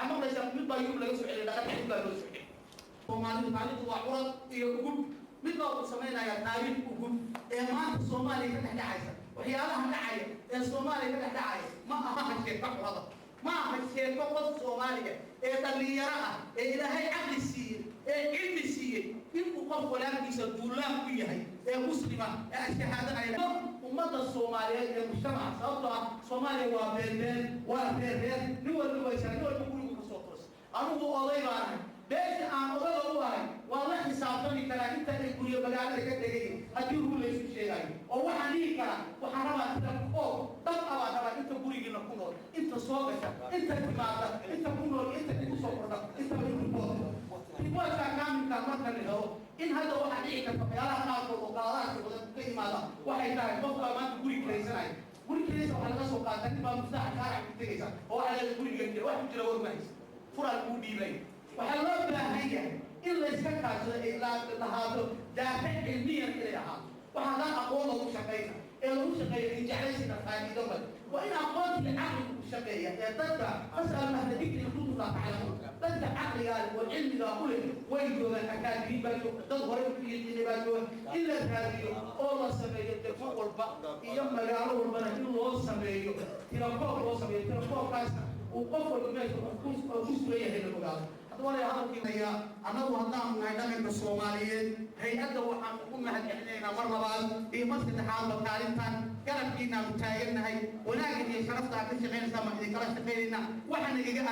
waxaan maqlaysaa mid baa yurub laga soo celiyay dhaqan xid baa loo soo celiyay Soomaalidu taariikhdu waa curad iyo gud mid baa uu sameynaya taariikh gud ee maanta Soomaaliya ka dhaxaysa waxyaalaha dhacaya ee Soomaaliya ka dhaxaya ma aha sheeko curada ma aha sheeko qof Soomaaliya ee dhalinyaro ah ee Ilaahay caqli siiyay ee cilmi siiyay inuu qof walaalkiisa duulaan ku yahay ee muslima ee shahaadada ummadda Soomaaliyeed ee mujtamaca sababtoo ah Soomaaliya waa beelbeel waa reer nin walba way sharay walba guriga ka soo toos anigu oday baan bees aan odaga u ahay waa la xisaabtami karaa inta ay guriga magaalada ka dhigay haddii uu la isku sheegayo oo waxaan dhihi karaa waxaan rabaa inta oo dad abaa rabaa inta gurigiina ku nool inta soo gasha inta timaada inta ku nool inta ku soo kordha inta riboodka kaamilka marka la helo in hadda waxaa dhici karta waxyaalaha qaarkood oo qaadaadka badan ka yimaada waxay tahay qofka maanta guri kiraysanaya guri kiraysa waxaa laga soo qaata nin baa mustaaxa shaaric ku tegaysa oo waxaa laga guriga wax ku jira warmahaysa fural kuu dhiibay waxaa loo baahan yahay in la iska kaashado ay lahaado daafac cilmiyan inay ahaato waxaa daa aqoon lagu shaqayna ee lagu shaqeeya in jeclaysina faa'iido male waa in aqoontii caqliga ku shaqeeya ee dadka fasal mahda dikri kuntum laa taclamuun dadka caqligaa oo cilmigaa u leh way joogaan akaadimiin baa jooga dad horey u yiqiinay baa jooga in la raadiyo oo la sameeyo degmo walba iyo magaalo walbana in loo sameeyo tirakoob loo sameeyo tirakoobkaasna uu qof walba meesha ku sugayahay la ogaado ولا هذا يا أنا وهذا من هذا الصوماليين هيئة وحنا كنا هنحنا مرة بعد في مسجد حال بكارنتان كان فينا متاجرنا هاي ولكن يشرفت على كل شيء غير سامع إذا كرشت فينا وحنا جينا